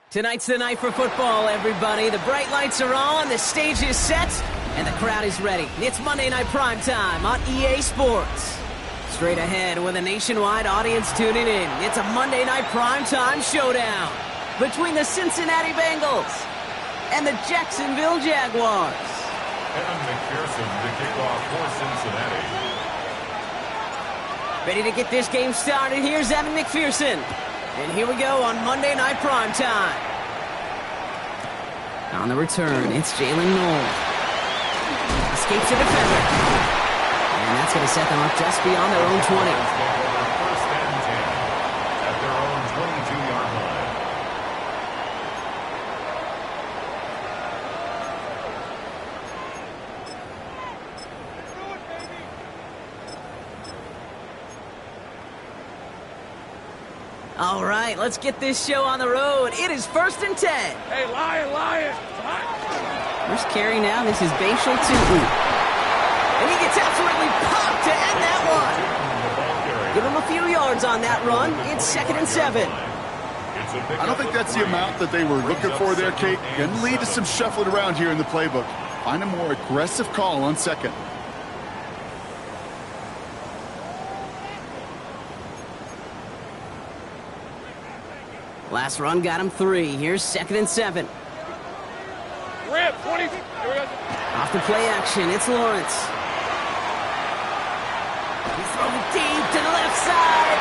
Tonight's the night for football, everybody. The bright lights are on, the stage is set, and the crowd is ready. It's Monday Night Primetime on EA Sports. Straight ahead with a nationwide audience tuning in, it's a Monday Night Primetime showdown between the Cincinnati Bengals and the Jacksonville Jaguars. Evan McPherson to kick off for Cincinnati. Ready to get this game started, here's Evan McPherson. And here we go on Monday Night Primetime. On the return, it's Jalen Noel. Escapes a defender. And that's going to set them up just beyond their own 20. First and 10 at their own 22-yard line. All right, let's get this show on the road. It is 1st and 10. Hey, Lion! First carry now, this is Bashal Tutu. And he gets absolutely popped to end that one. Give him a few yards on that run. It's 2nd and 7. I don't think that's the amount that they were looking for there, Kate. Going to lead to some shuffling around here in the playbook. Find a more aggressive call on 2nd. Last run got him 3. Here's 2nd and 7. Rip, 20. Off the play action, it's Lawrence. He's throwing deep to the left side.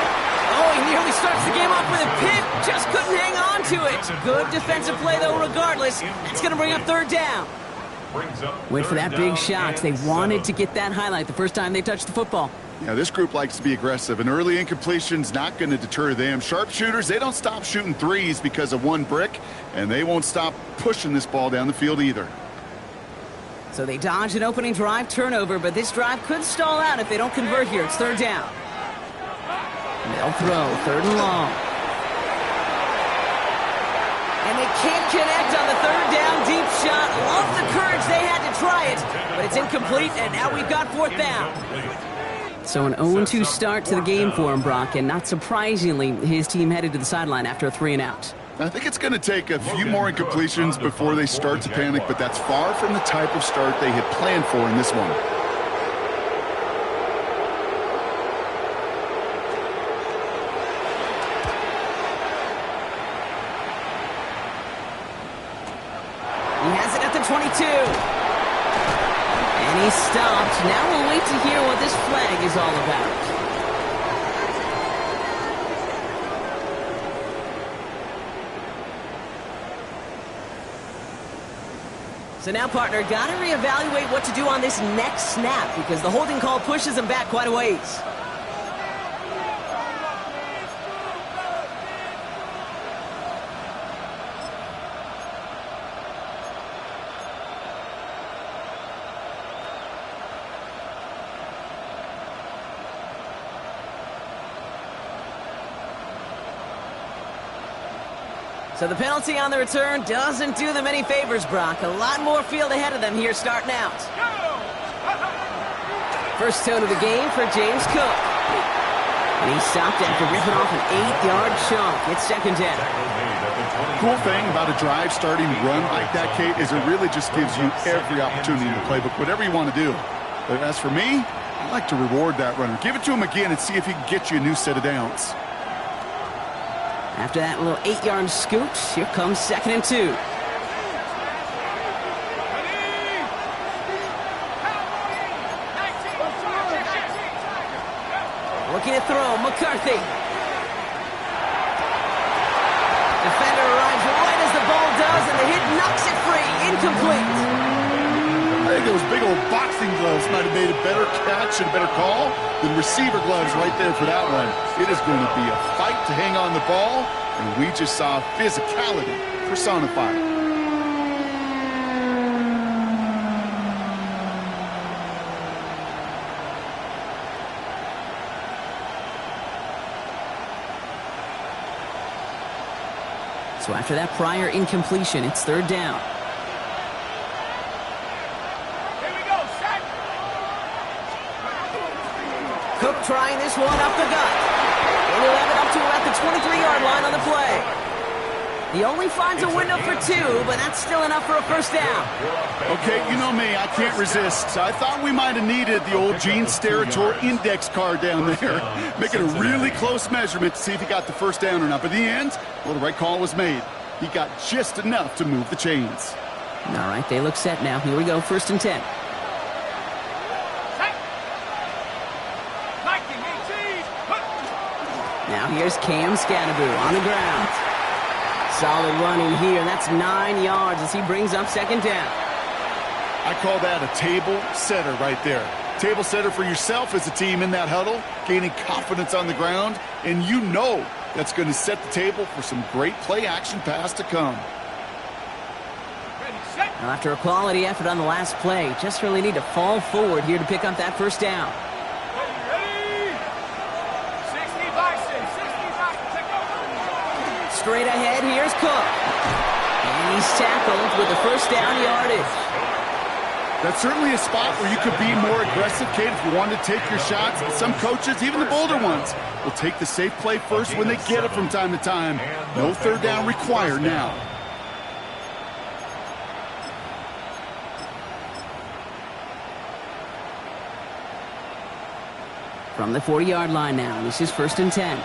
Oh, he nearly starts the game off with a pick. Just couldn't hang on to it. Good defensive play, though, regardless. That's going to bring up 3rd down. Wait for that big shot. They wanted to get that highlight the first time they touched the football. Yeah, this group likes to be aggressive. An early incompletion's not going to deter them. Sharpshooters, they don't stop shooting threes because of one brick, and they won't stop pushing this ball down the field either. So they dodge an opening drive turnover, but this drive could stall out if they don't convert here. It's 3rd down. They'll throw 3rd and long. And they can't connect on the 3rd down deep shot. Love the courage they had to try it, but it's incomplete, and now we've got 4th down. So an 0-2 start to the game for him, Brock, and not surprisingly, his team headed to the sideline after a 3-and-out. I think it's going to take a few more incompletions before they start to panic, but that's far from the type of start they had planned for in this one. He has it at the 22. And he's stopped. Now we'll wait to hear what this flag is all about. So now, partner, got to reevaluate what to do on this next snap because the holding call pushes him back quite a ways. So the penalty on the return doesn't do them any favors, Brock. A lot more field ahead of them here starting out. First tone of the game for James Cook. And he stopped after ripping off an 8-yard chunk. It's 2nd down. Cool thing about a drive starting run like that, Kate, is it really just gives you every opportunity in the playbook, whatever you want to do. But as for me, I like to reward that runner. Give it to him again and see if he can get you a new set of downs. After that little 8-yard scoot, here comes 2nd and 2. Looking to throw, McCarthy. Defender arrives right as the ball does, and the hit knocks it free. Incomplete. I think those big old boxing gloves might have made a better catch and a better call than receiver gloves right there for that one. It is going to be a fight to hang on the ball, and we just saw physicality personified. So after that prior incompletion, it's 3rd down. Cook trying this one up the gut. And he'll have it up to about the 23-yard line on the play. He only finds a window for 2, but that's still enough for a first down. Okay, you know me, I can't resist. I thought we might have needed the old Gene Steratore index card down there. Making a really close measurement to see if he got the first down or not. But in the end, well, the right call was made. He got just enough to move the chains. All right, they look set now. Here we go, 1st and 10. Now here's Cam Scanaboo on the ground. Solid running here. That's 9 yards as he brings up 2nd down. I call that a table setter right there. Table setter for yourself as a team in that huddle, gaining confidence on the ground, and you know that's going to set the table for some great play-action pass to come. Now after a quality effort on the last play, just really need to fall forward here to pick up that 1st down. Straight ahead, here's Cook. And he's tackled with the 1st down yardage. That's certainly a spot where you could be more aggressive, Kate, if you wanted to take your shots. Some coaches, even the bolder ones, will take the safe play first when they get it from time to time. No 3rd down required now. From the 40-yard line now, this is 1st and 10.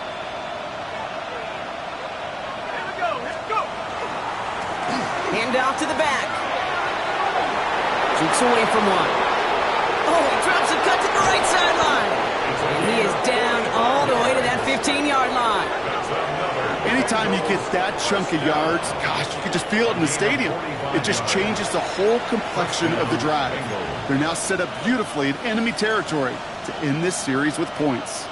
Hand off to the back. Cheeks away from one. Oh, he drops a cut to the right sideline. And he is down all the way to that 15-yard line. Anytime you get that chunk of yards, gosh, you can just feel it in the stadium. It just changes the whole complexion of the drive. They're now set up beautifully in enemy territory to end this series with points.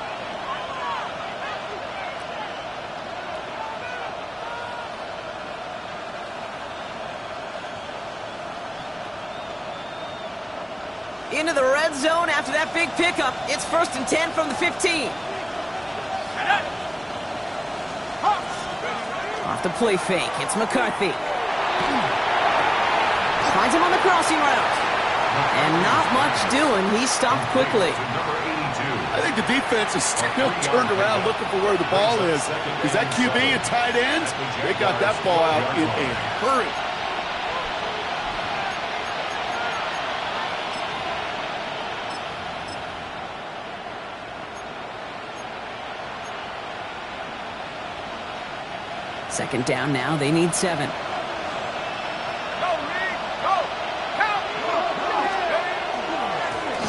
Into the red zone after that big pickup. It's 1st and 10 from the 15. Off the play fake. It's McCarthy. Finds him on the crossing route. And not much doing. He stopped quickly. I think the defense is still turned around looking for where the ball is. Is that QB a tight end? They got that ball out in a hurry. Second down now. They need 7.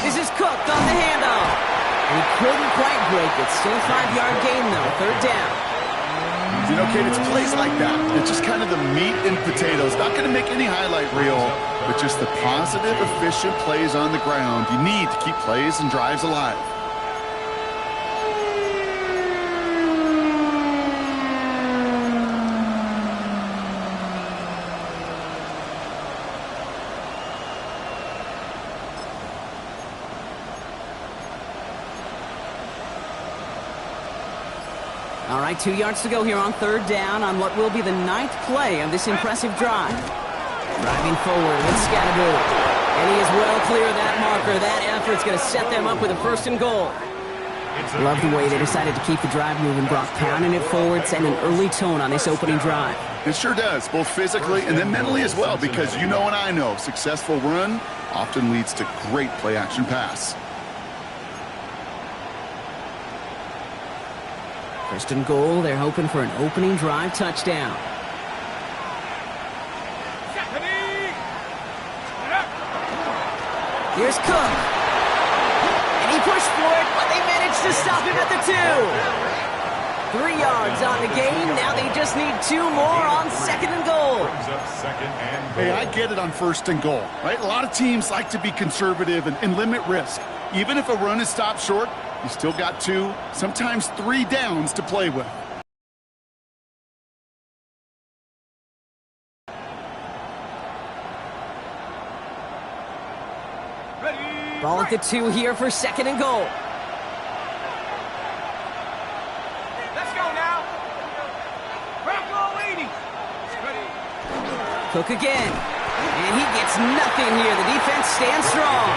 This is Cook on the handoff. And he couldn't quite break it. Still a 5-yard gain, though. 3rd down. You know, Kate, it's plays like that. It's just kind of the meat and potatoes. Not going to make any highlight reel, but just the positive, efficient plays on the ground. You need to keep plays and drives alive. All right, 2 yards to go here on 3rd down on what will be the 9th play of this impressive drive. Driving forward with Scanaboo. And he is well clear of that marker. That effort's going to set them up with a 1st and goal. Love the way they decided to keep the drive moving. Brock pounding it forward, sending an early tone on this opening drive. It sure does, both physically and then mentally as well, because you know and I know, successful run often leads to great play-action pass. 1st and goal, they're hoping for an opening drive touchdown. Here's Cook. And he pushed for it, but they managed to stop him at the 2. 3 yards on the gain. Now they just need 2 more on 2nd and goal. Hey, I get it on 1st and goal, right? A lot of teams like to be conservative and limit risk. Even if a run is stopped short, you still got 2, sometimes 3 downs to play with. Ball at the 2 here for 2nd and goal. Let's go now. Bronco 80. Cook again. And he gets nothing here. The defense stands strong.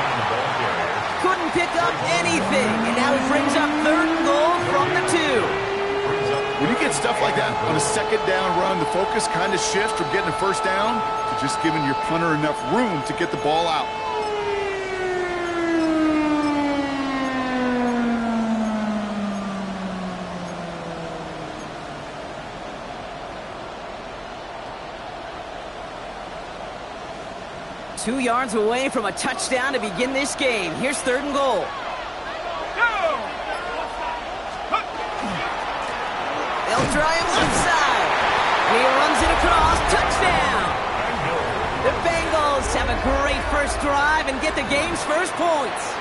Couldn't pick up anything. And now he brings up 3rd and goal from the 2. When you get stuff like that on a second down run, the focus kind of shifts from getting a first down to just giving your punter enough room to get the ball out. Two yards away from a touchdown to begin this game. Here's 3rd and goal. They'll try him left side. And he runs it across. Touchdown! The Bengals have a great first drive and get the game's first points.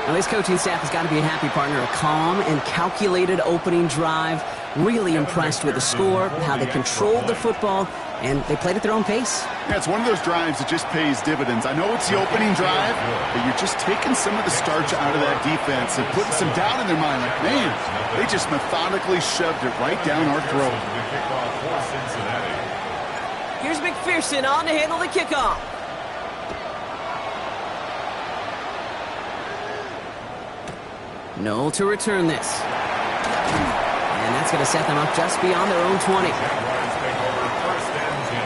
Now, this coaching staff has got to be a happy partner. A calm and calculated opening drive. Really impressed with the score, how they controlled the football, and they played at their own pace. Yeah, it's one of those drives that just pays dividends. I know it's the opening drive, but you're just taking some of the starch out of that defense and putting some doubt in their mind. Like, man, they just methodically shoved it right down our throat. Here's McPherson on to handle the kickoff. Noel to return this. And that's going to set them up just beyond their own 20. Jaguars take over 1st and 10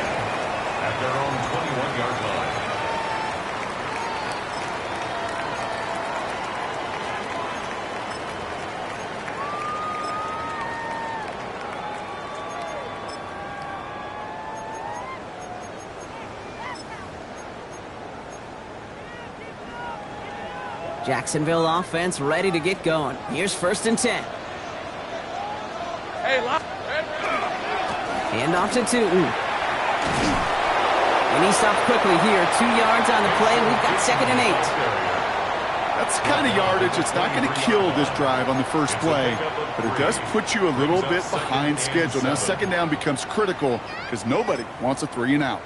at their own 21-yard line. Jacksonville offense ready to get going. Here's 1st and 10. Hey, lock. Hand off to Tootin. And he stopped quickly here. 2 yards on the play, and we've got 2nd and 8. That's the kind of yardage. It's not going to kill this drive on the first play, but it does put you a little bit behind schedule. Now, 2nd down becomes critical because nobody wants a 3 and out.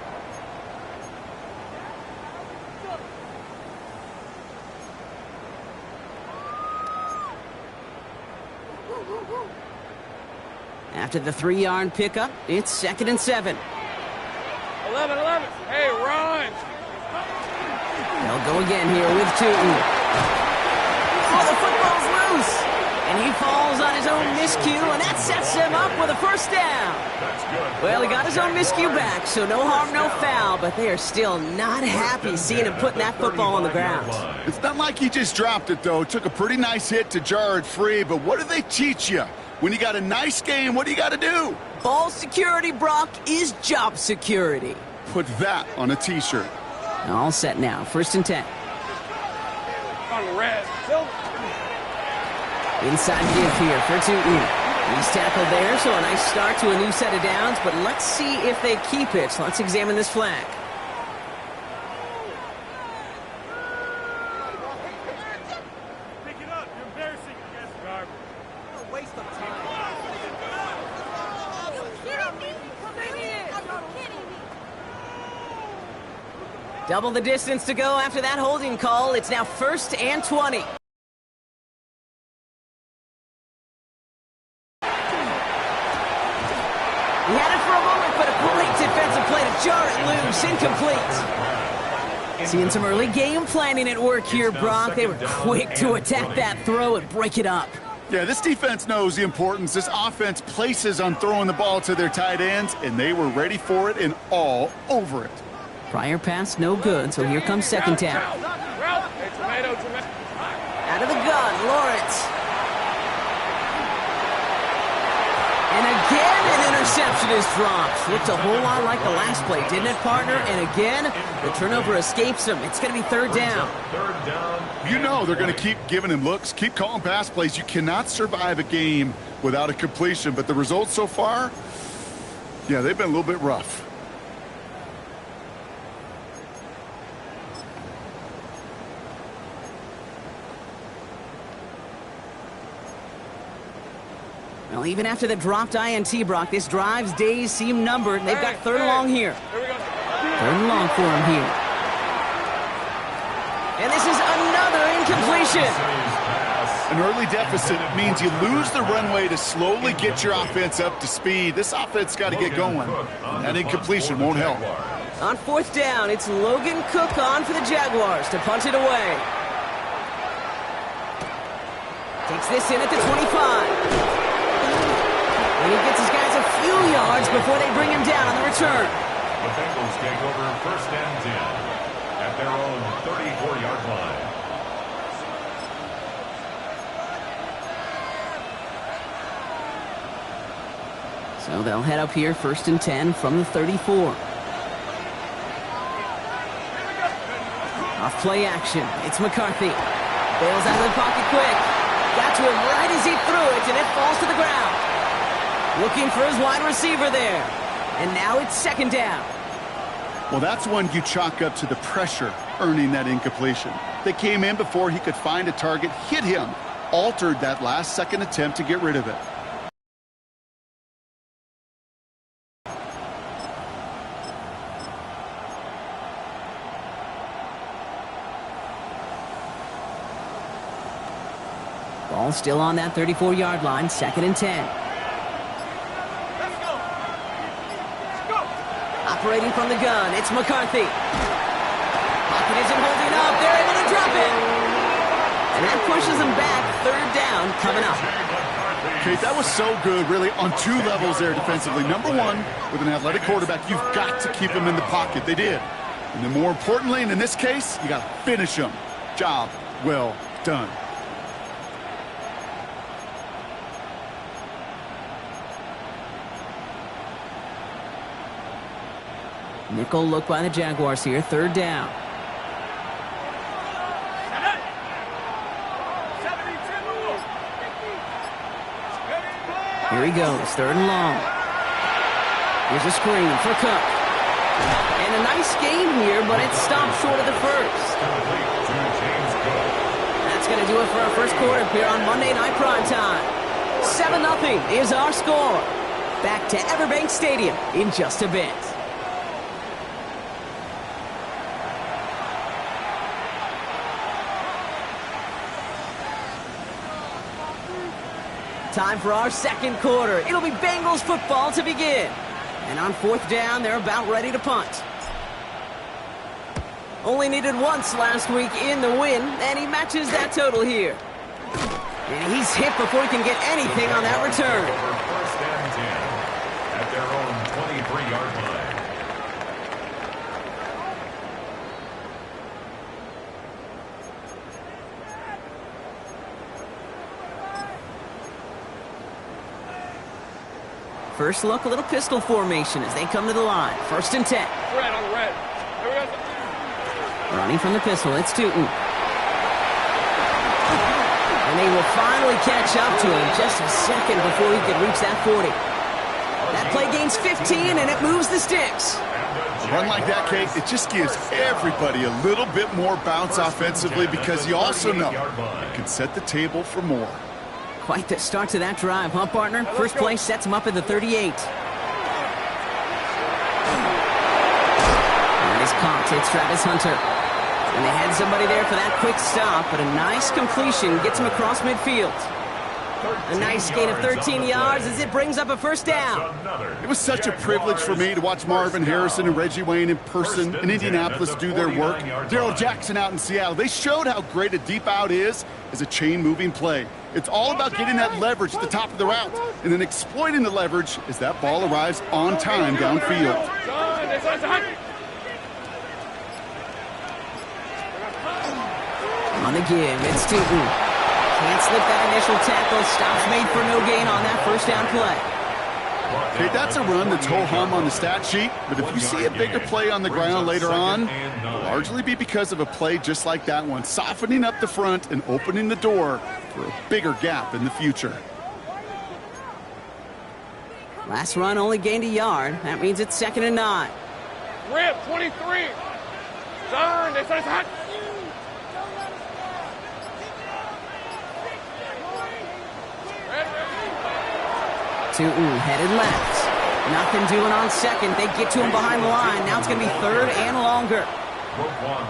After the 3-yard pickup, it's 2nd and 7. 11. Hey, run. They'll go again here with Tootin. Oh, the football's loose. And he falls on his own miscue, and that sets him up with a 1st down. Well, he got his own miscue back, so no harm, no foul, but they are still not happy seeing him putting that football on the ground. It's not like he just dropped it, though. Took a pretty nice hit to jar it free, but what do they teach you? When you got a nice game, what do you got to do? Ball security, Brock, is job security. Put that on a T-shirt. All set now. 1st and 10. On the red. Inside give here for Tootin. He's tackled there, so a nice start to a new set of downs, but let's see if they keep it. So let's examine this flag. Pick it up. You're embarrassing against garbage. What a waste of time. Are you kidding me? Are you kidding me? Double the distance to go after that holding call. It's now 1st and 20. He had it for a moment, but a great defensive play to jar it loose. Incomplete. Seeing some early game planning at work here, Brock. They were quick to attack that throw and break it up. Yeah, this defense knows the importance this offense places on throwing the ball to their tight ends, and they were ready for it and all over it. Prior pass, no good, so here comes 2nd down. Hey, tomato. Out of the gun, Lawrence. And again, an interception is dropped. Looked a whole lot like the last play, didn't it, partner? And again, the turnover escapes him. It's going to be 3rd down. You know they're going to keep giving him looks, keep calling pass plays. You cannot survive a game without a completion, but the results so far, yeah, they've been a little bit rough. Well, even after the dropped INT, Brock, this drive's days seem numbered. They've got 3rd and long here. Here we go. 3rd and long for him here. And this is another incompletion. An early deficit means you lose the runway to slowly get your offense up to speed. This offense got to get going. That incompletion won't help. On 4th down, it's Logan Cook on for the Jaguars to punt it away. Takes this in at the 25. And he gets his guys a few yards before they bring him down on the return. The Bengals take over first and 10 at their own 34-yard line. So they'll head up here first and 10 from the 34. Off play action. It's McCarthy. Bails out of the pocket quick. Got to him right as he threw it, and it falls to the ground. Looking for his wide receiver there. And now it's second down. Well, that's one you chalk up to the pressure earning that incompletion. They came in before he could find a target, hit him, altered that last-second attempt to get rid of it. Ball still on that 34-yard line, second and 10. Operating from the gun, it's McCarthy. Pocket isn't holding up. They're able to drop it. And that pushes them back. Third down coming up. Okay, that was so good, really, on two levels there defensively. Number one, with an athletic quarterback, you've got to keep him in the pocket. They did. And then more importantly, and in this case, you got to finish him. Job well done. Nickel look by the Jaguars here, third down. Here he goes, third and long. Here's a screen for Cook. And a nice gain here, but it stopped short of the first. That's going to do it for our first quarter here on Monday Night Primetime. 7-0 is our score. Back to Everbank Stadium in just a bit. Time for our second quarter. It'll be Bengals football to begin. And on fourth down, they're about ready to punt. Only needed once last week in the win, and he matches that total here. And he's hit before he can get anything on that return. First and 10 at their own 23-yard line. First look, a little pistol formation as they come to the line. First and 10. Red on the red. Here we go. Running from the pistol, it's Tootin. And they will finally catch up to him just a second before he can reach that 40. That play gains 15, and it moves the sticks. A run like that, Kate, it just gives everybody a little bit more bounce offensively because you also know it can set the table for more. Quite the start to that drive, huh, partner? First play sets him up at the 38. And his caught. It's Travis Hunter. And they had somebody there for that quick stop, but a nice completion gets him across midfield. A nice gain of 13 yards as it brings up a first down. It was such a privilege for me to watch Marvin Harrison and Reggie Wayne in person in Indianapolis do their work. Darrell Jackson out in Seattle. They showed how great a deep out is as a chain-moving play. It's all about getting that leverage at the top of the route and then exploiting the leverage as that ball arrives on time downfield. On the give, it's Tootin. Can't slip that initial tackle. Stops made for no gain on that first down play. Okay, that's a run that's ho-hum on the stat sheet, but if you see a bigger play on the ground later on, it'll largely be because of a play just like that one, softening up the front and opening the door for a bigger gap in the future. Last run only gained a yard. That means it's second and 9. Rip, 23. Turn. They say it's hot. Tootin headed left. Nothing doing on second. They get to him behind the line. Now it's going to be third and longer.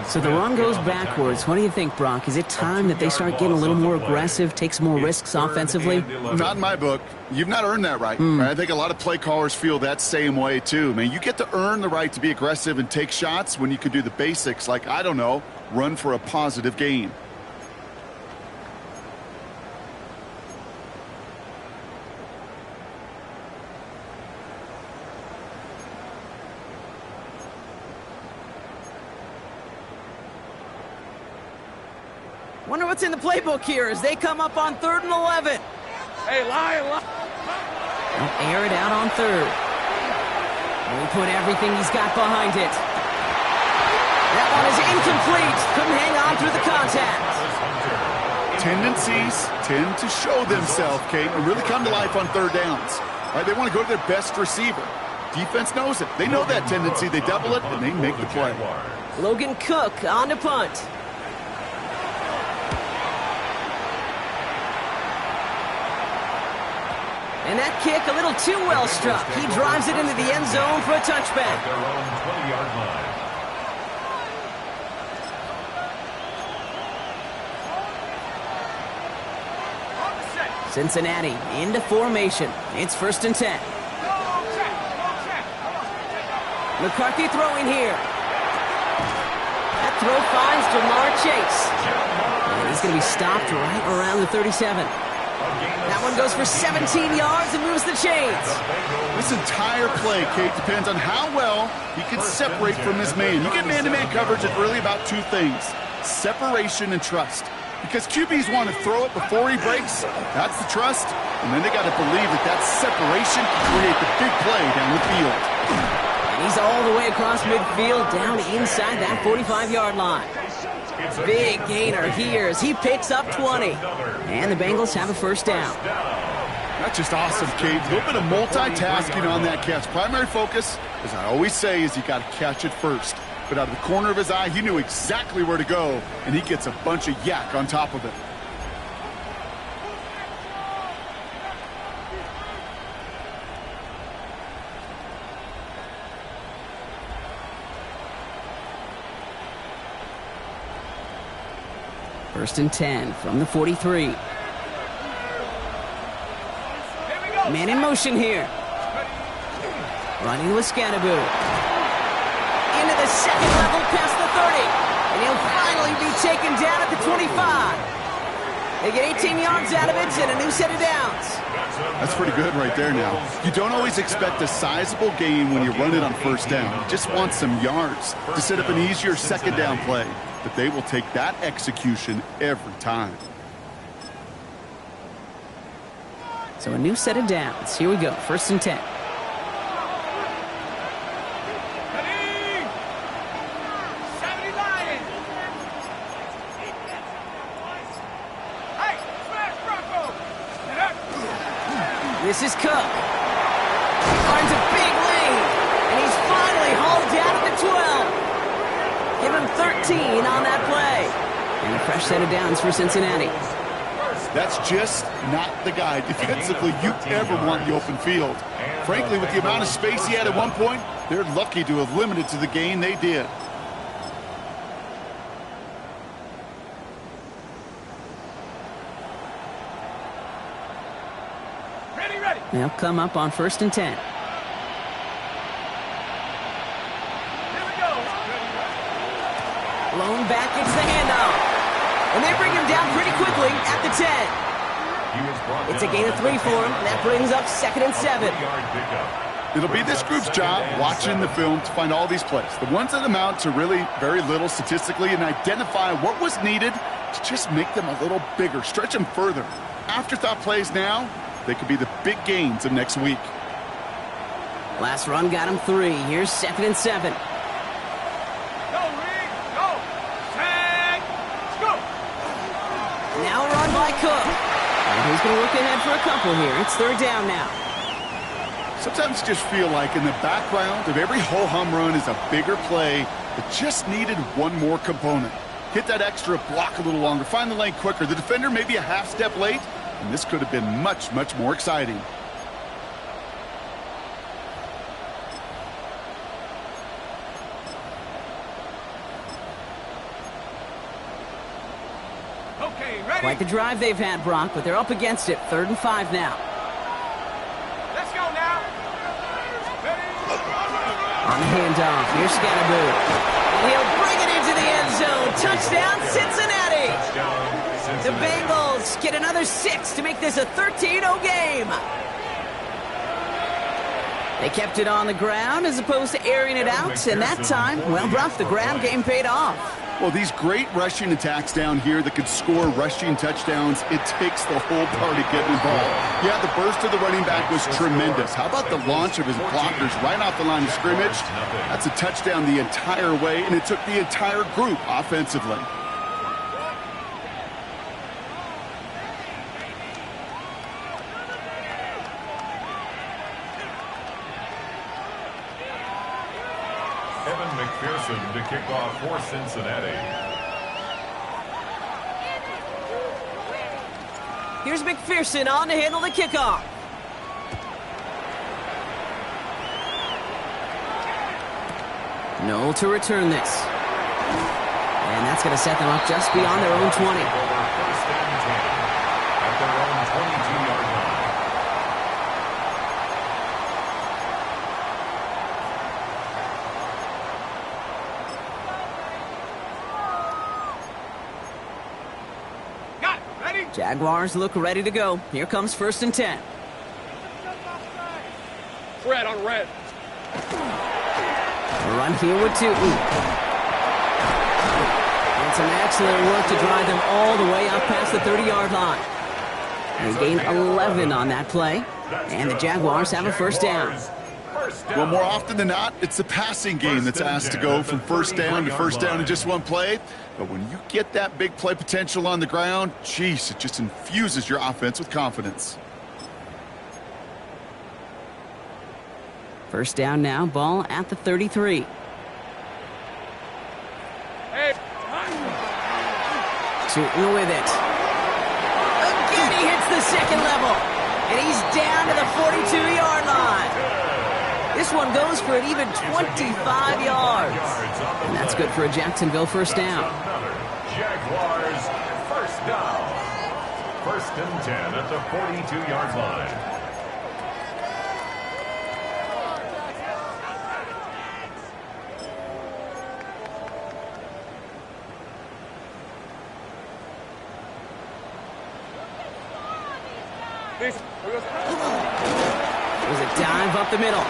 So the run goes backwards. What do you think, Brock? Is it time that they start getting a little more aggressive, take some more risks offensively? Not in my book. You've not earned that right. I think a lot of play callers feel that same way, too. Man, you get to earn the right to be aggressive and take shots when you can do the basics like, I don't know, run for a positive gain. Wonder what's in the playbook here as they come up on 3rd and 11. Hey, lie. They'll air it out on 3rd. He put everything he's got behind it. That one is incomplete. Couldn't hang on through the contact. Tendencies tend to show themselves, Kate, and really come to life on 3rd downs. Right? They want to go to their best receiver. Defense knows it. They know that tendency. They double it, and they make the play. Logan Cook on to punt. And that kick a little too well struck. He drives it into the end zone for a touchback. Their own 20-yard line. Cincinnati into formation. It's 1st and 10. McCarthy throwing here. That throw finds Jamar Chase. And he's going to be stopped right around the 37. That one goes for 17 yards and moves the chains. This entire play, Kate, depends on how well he can separate from his man. You get man-to-man coverage, it's really about 2 things: separation and trust. Because QBs want to throw it before he breaks. That's the trust. And then they got to believe that that separation can create the big play down the field. And he's all the way across midfield, down inside that 45-yard line. Big gainer here as he picks up 20. And the Bengals have a 1st down. That's just awesome, Kate. A little bit of multitasking on that catch. Primary focus, as I always say, is you got to catch it first. But out of the corner of his eye, he knew exactly where to go, and he gets a bunch of yak on top of it. First and 10 from the 43. Man in motion here. Running with Scannaboo. Into the 2nd level past the 30. And he'll finally be taken down at the 25. They get 18 yards out of it and a new set of downs. That's pretty good right there now. You don't always expect a sizable gain when you run it on 1st down. You just want some yards to set up an easier 2nd down play. But they will take that execution every time. So a new set of downs. Here we go. 1st and 10. This is Cook. He finds a big lane, and he's finally hauled down at the 12. Give him 13 on that play. And a fresh set of downs for Cincinnati. That's just not the guy defensively you ever want in the open field. Frankly, with the amount of space he had at one point, they're lucky to have limited to the gain they did. They'll come up on 1st and 10. Lone back gets the handoff. And they bring him down pretty quickly at the 10. It's a gain of 3 for him. And that brings up 2nd and 7. It'll be this group's job watching the film to find all these plays. The ones that amount to really very little statistically and identify what was needed to just make them a little bigger, stretch them further. Afterthought plays now, they could be the big gains of next week. Last run got him 3. Here's 2nd and 7. Go, Reed, go. Tag, go. Now a run by Cook. And he's going to look ahead for a couple here. It's 3rd down now. Sometimes you just feel like in the background of every ho-hum run is a bigger play that just needed one more component. Hit that extra block a little longer, find the lane quicker. The defender maybe a half step late, and this could have been much, much more exciting. Okay, ready? Quite the drive they've had, Brock, but they're up against it. 3rd and 5 now. Let's go now. On the handoff, here's Scannaboo. And he'll bring it into the end zone. Touchdown, Cincinnati! The Bengals get another 6 to make this a 13-0 game. They kept it on the ground as opposed to airing it out, and that time, well, Brock, the ground game paid off. Well, these great rushing attacks down here that could score rushing touchdowns, it takes the whole party getting involved. Yeah, the burst of the running back was tremendous. How about the launch of his blockers right off the line of scrimmage? That's a touchdown the entire way, and it took the entire group offensively. McPherson to kick off for Cincinnati. Here's McPherson on to handle the kickoff. No to return this. And that's going to set them up just beyond their own 20. First and 10 at their own 22-yard line. Jaguars look ready to go. Here comes 1st and 10. Red on red. Run here with 2. And some excellent work to drive them all the way up past the 30-yard line. They gain 11 on that play. And the Jaguars have a first down. Well, more often than not, it's the passing game that's asked to go from first down to first down in just one play. But when you get that big play potential on the ground, geez, it just infuses your offense with confidence. First down now, ball at the 33. Hey. Shooting with it. Again, he hits the second level. And he's down to the 42-yard line. This one goes for an even 25 yards. And that's good for a Jacksonville first down. Jaguars first down. 1st and 10 at the 42-yard line. There's a dive up the middle.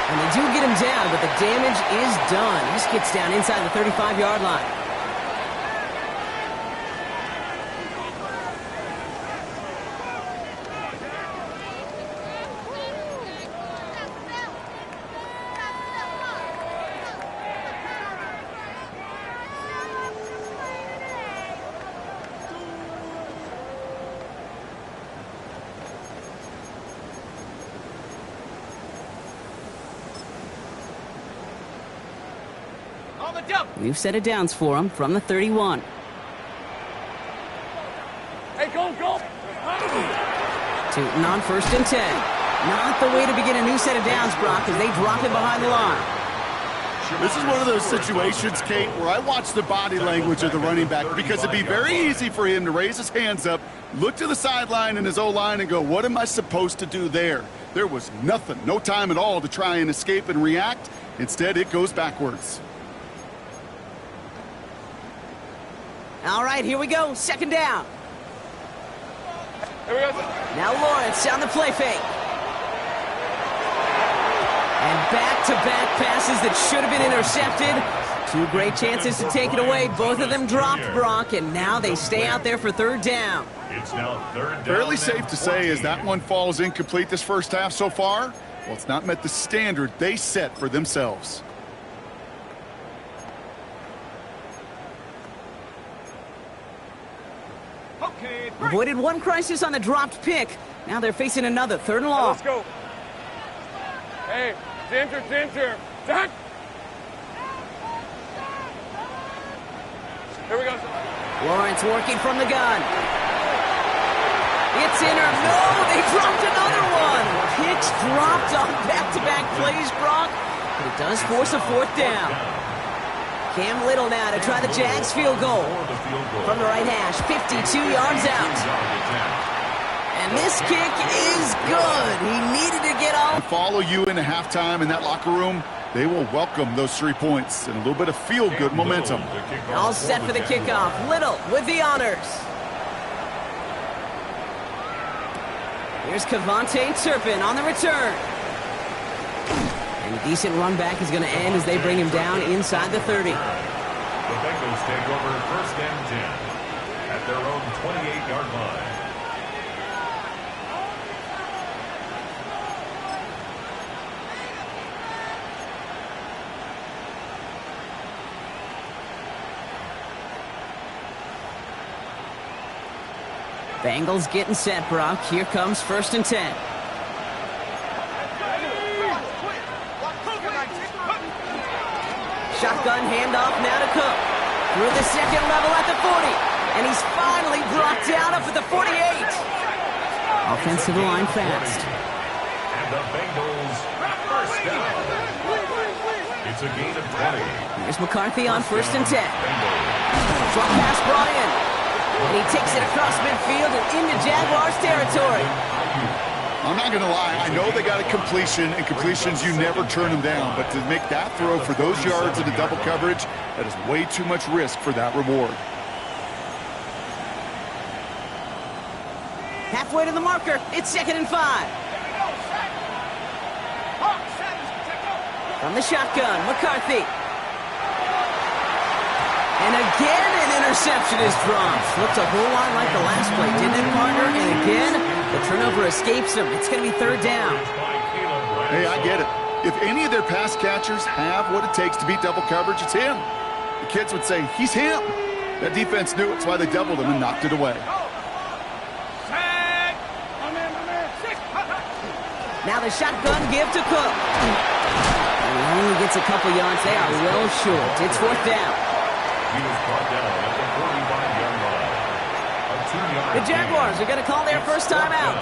And they do get him down, but the damage is done. He just gets down inside the 35-yard line. We've set it downs for him from the 31. Hey, go, go! Tootin on 1st and 10. Not the way to begin a new set of downs, Brock, as they drop it behind the line. This is one of those situations, Kate, where I watch the body language of the running back because it'd be very easy for him to raise his hands up, look to the sideline in his O-line and go, what am I supposed to do there? There was nothing, no time at all to try and escape and react. Instead, it goes backwards. All right, here we go. 2nd down. Here we go. Now Lawrence on the play fake. And back-to-back passes that should have been intercepted. 2 great chances to take it away. Both of them dropped, Brock, and now they stay out there for 3rd down. It's now 3rd down. Fairly safe to say as that one falls incomplete this first half so far. Well, it's not met the standard they set for themselves. Avoided one crisis on the dropped pick. Now they're facing another 3rd and long. Let's go. Hey, danger. Zach! Here we go. Lawrence working from the gun. It's in or no, they dropped another one. Picks dropped on back-to-back plays, Brock. But it does force a 4th down. Cam Little now to try the Jags field goal. From the right hash, 52 yards out. And this kick is good. He needed to get off. Follow you into halftime in that locker room. They will welcome those 3 points and a little bit of feel-good momentum. All set for the kickoff. Little with the honors. Here's Kavontae Turpin on the return. And A decent run back is going to end as they bring him down inside the 30. The Bengals take over 1st and 10 at their own 28-yard line. Bengals getting set, Brock. Here comes 1st and 10. Shotgun handoff now to Cook. Through the second level at the 40. And he's finally brought down up at the 48. Offensive line fast. And the Bengals 1st down. It's a gain of 20. Here's McCarthy on 1st and 10. Short pass brought in. And he takes it across midfield and into Jaguars territory. I'm not going to lie. I know they got a completion, and completions, you never turn them down. But to make that throw for those yards into double coverage, that is way too much risk for that reward. Halfway to the marker. It's 2nd and 5. From the shotgun, McCarthy. And again, an interception is dropped. Looked a whole lot like the last play, didn't it, partner? And again, the turnover escapes him. It's going to be 3rd down. Hey, I get it. If any of their pass catchers have what it takes to beat double coverage, it's him. The kids would say, he's him. That defense knew it's why they doubled him and knocked it away. Now the shotgun give to Cook. And he only gets a couple yards. They are well short. It's 4th down. He was brought down at the 45-yard line. A 2-yard The Jaguars are going to call their first time out.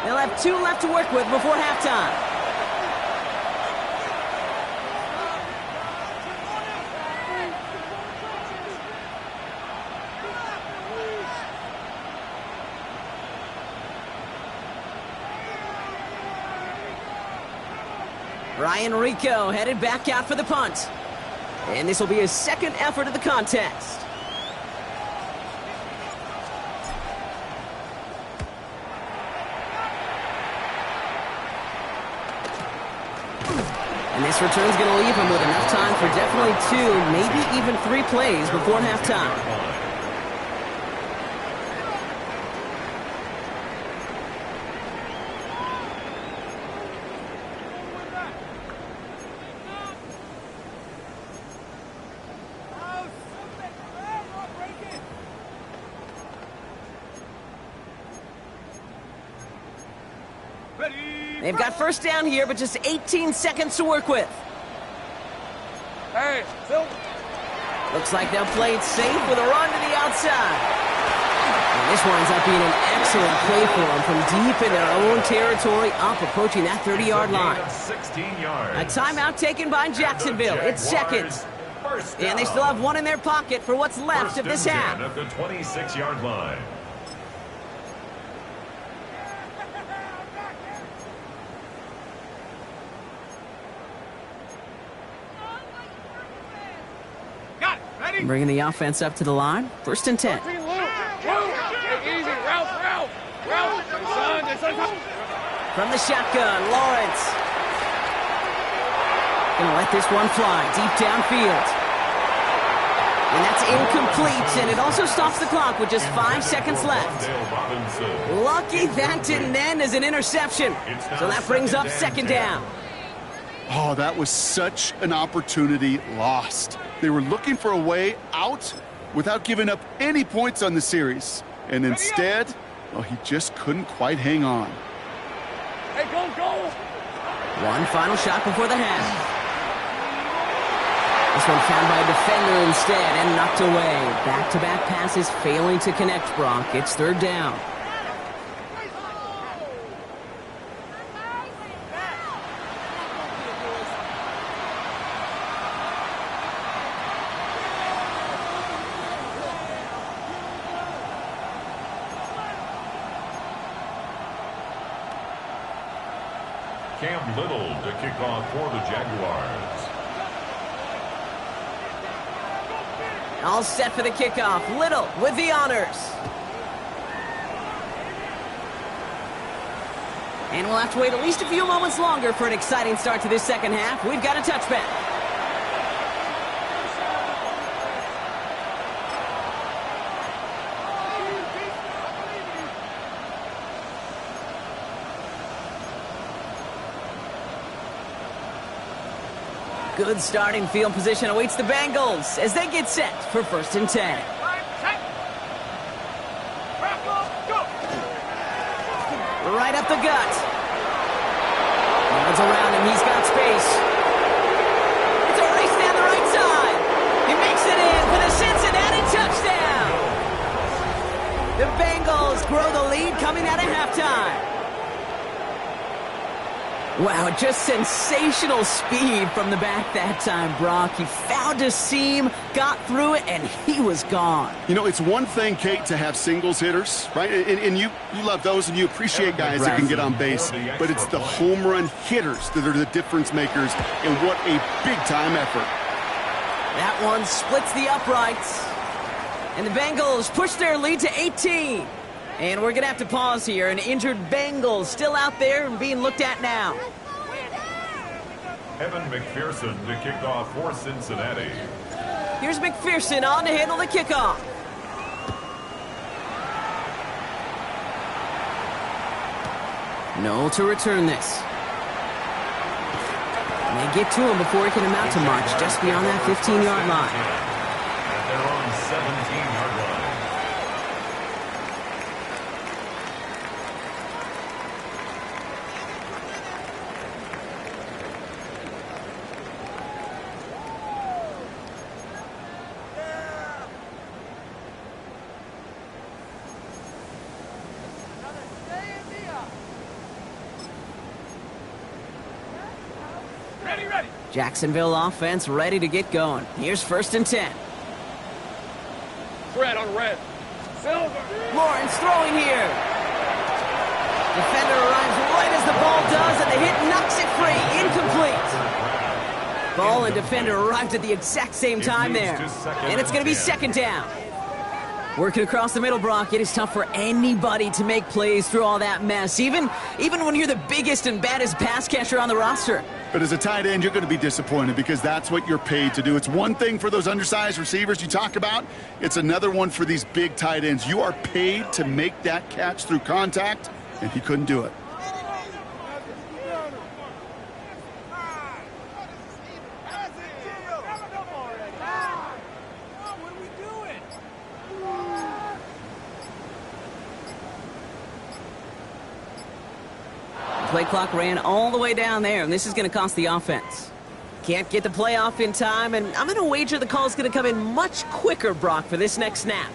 They'll have 2 left to work with before halftime. Ryan Rico headed back out for the punt. And this will be his 2nd effort of the contest. And this return's going to leave him with enough time for definitely 2, maybe even 3 plays before halftime. They've got 1st down here, but just 18 seconds to work with. Hey, Phil. Looks like they'll play it safe with a run to the outside. And this winds up being an excellent play for them from deep in their own territory, up approaching that 30-yard line. 16 yards. A timeout taken by Jacksonville. It's 2nd. And they still have 1 in their pocket for what's left of this half. At the 26-yard line. Bringing the offense up to the line. 1st and 10. Take easy. Ralph. From the shotgun, Lawrence. Gonna let this one fly deep downfield. And that's incomplete, and it also stops the clock with just 5 seconds left. Lucky that didn't end as an interception. So that brings up 2nd down. Oh, that was such an opportunity lost. They were looking for a way out without giving up any points on the series. And instead, well, he just couldn't quite hang on. Hey, go! One final shot before the half. This one found by a defender instead and knocked away. Back-to-back passes failing to connect, Brock. It's 3rd down. Cam Little to kick off for the Jaguars. All set for the kickoff. Little with the honors. And we'll have to wait at least a few moments longer for an exciting start to this second half. We've got a touchback. Good starting field position awaits the Bengals as they get set for 1st and 10. Right up the gut. Yards around him, he's got space. It's a race down the right side. He makes it in for the Cincinnati touchdown. The Bengals grow the lead coming out of halftime. Wow, just sensational speed from the back that time, Brock. He found a seam, got through it, and he was gone. You know, it's one thing, Kate, to have singles hitters, right? And you love those, and you appreciate guys that can get on base. But it's the home run hitters that are the difference makers, and what a big-time effort. That one splits the uprights. And the Bengals push their lead to 18. And we're going to have to pause here. An injured Bengals still out there and being looked at now. Evan McPherson to kick off for Cincinnati. Here's McPherson on to handle the kickoff. No to return this. And they get to him before he can amount to much, just beyond that 15-yard line. At their own 17-yard line. Jacksonville offense ready to get going. Here's 1st and 10. Red on red. Silver. Lawrence throwing here. Defender arrives right as the ball does, and the hit knocks it free. Incomplete. Ball and defender arrived at the exact same time there. And it's going to be 2nd down. Working across the middle, Brock. It is tough for anybody to make plays through all that mess, even when you're the biggest and baddest pass catcher on the roster. But as a tight end, you're going to be disappointed because that's what you're paid to do. It's one thing for those undersized receivers you talk about. It's another one for these big tight ends. You are paid to make that catch through contact, and he couldn't do it. Play clock ran all the way down there, and this is going to cost the offense. Can't get the play off in time, and I'm going to wager the call is going to come in much quicker, Brock, for this next snap.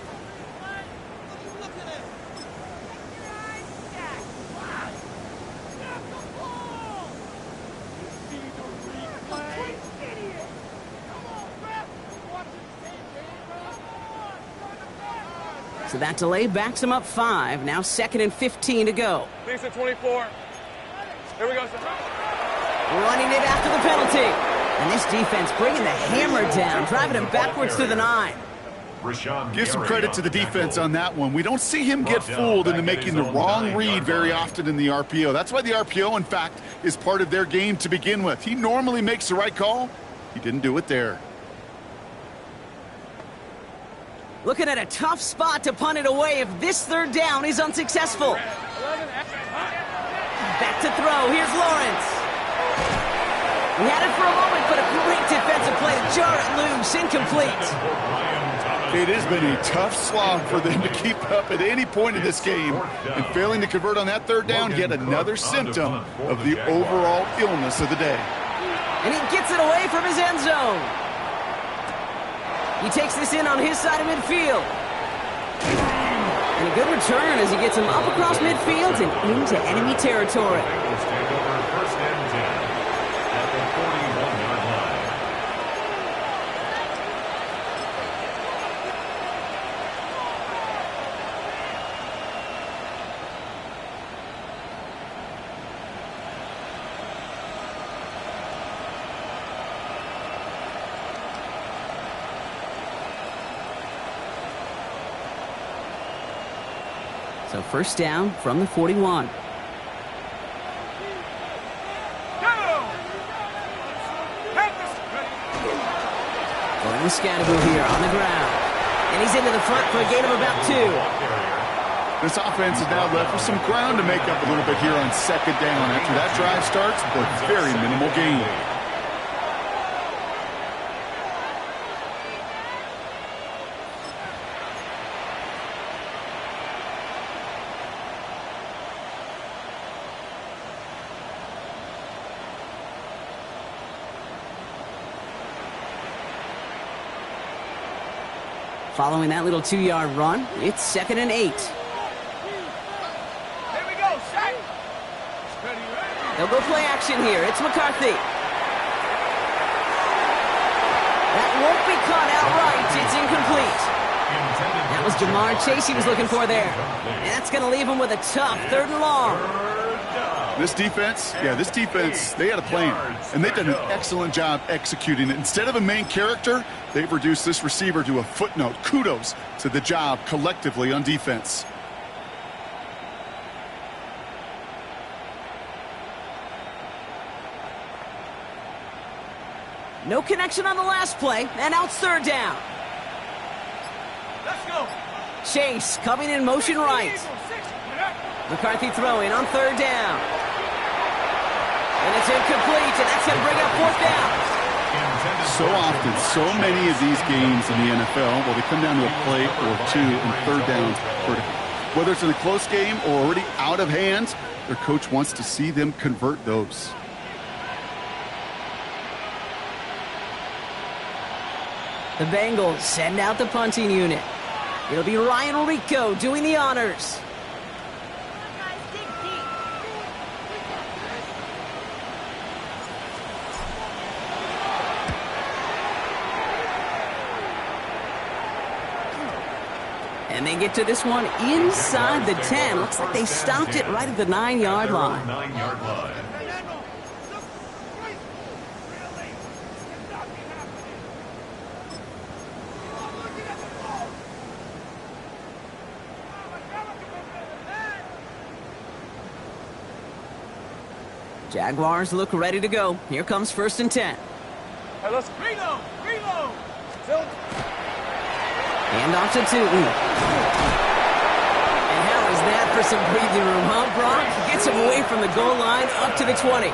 So that delay backs him up 5. Now 2nd and 15 to go. Thanks at 24. Here we go, sir. Running it after the penalty. And this defense bringing the hammer down, driving him backwards through the 9. Give some credit to the defense on that one. We don't see him get fooled into making the wrong read very often in the RPO. That's why the RPO, in fact, is part of their game to begin with. He normally makes the right call. He didn't do it there. Looking at a tough spot to punt it away if this 3rd down is unsuccessful. Back to throw. Here's Lawrence. He had it for a moment, but a great defensive play to jar it loose. Incomplete. It has been a tough slog for them to keep up at any point in this game. And failing to convert on that 3rd down, yet another symptom of the overall illness of the day. And he gets it away from his end zone. He takes this in on his side of midfield. And a good return as he gets him up across midfield and into enemy territory. Bengals take over 1st and 10 at the 41-yard line. So 1st down from the 41. No Scatterbill here on the ground. And he's into the front for a gain of about 2. This offense is now left with some ground to make up a little bit here on second down. After that drive starts, but very minimal gain. Following that little 2-yard run, it's 2nd and 8. They'll go play action here. It's McCarthy. That won't be caught outright. It's incomplete. That was Jamar Chase he was looking for there. And that's going to leave him with a tough 3rd and long. This defense, they had a plan. And they've done an excellent job executing it. Instead of a main character, they've reduced this receiver to a footnote. Kudos to the job collectively on defense. No connection on the last play, and now it's 3rd down. Let's go. Chase coming in motion right. McCarthy throwing on 3rd down. And it's incomplete, and that's going to bring up 4th down. So often, so many of these games in the NFL, well, they come down to a play or 2 and 3rd downs vertical. Whether it's in a close game or already out of hand, their coach wants to see them convert those. The Bengals send out the punting unit. It'll be Ryan Rico doing the honors. And they get to this one inside the 10. Looks like they stopped it right at the 9-yard line. 9-yard line. Jaguars look ready to go. Here comes 1st and 10. Hey, let's reload. Hand off to Tootin. And how is that for some breathing room, huh, Brock? Gets him away from the goal line up to the 20.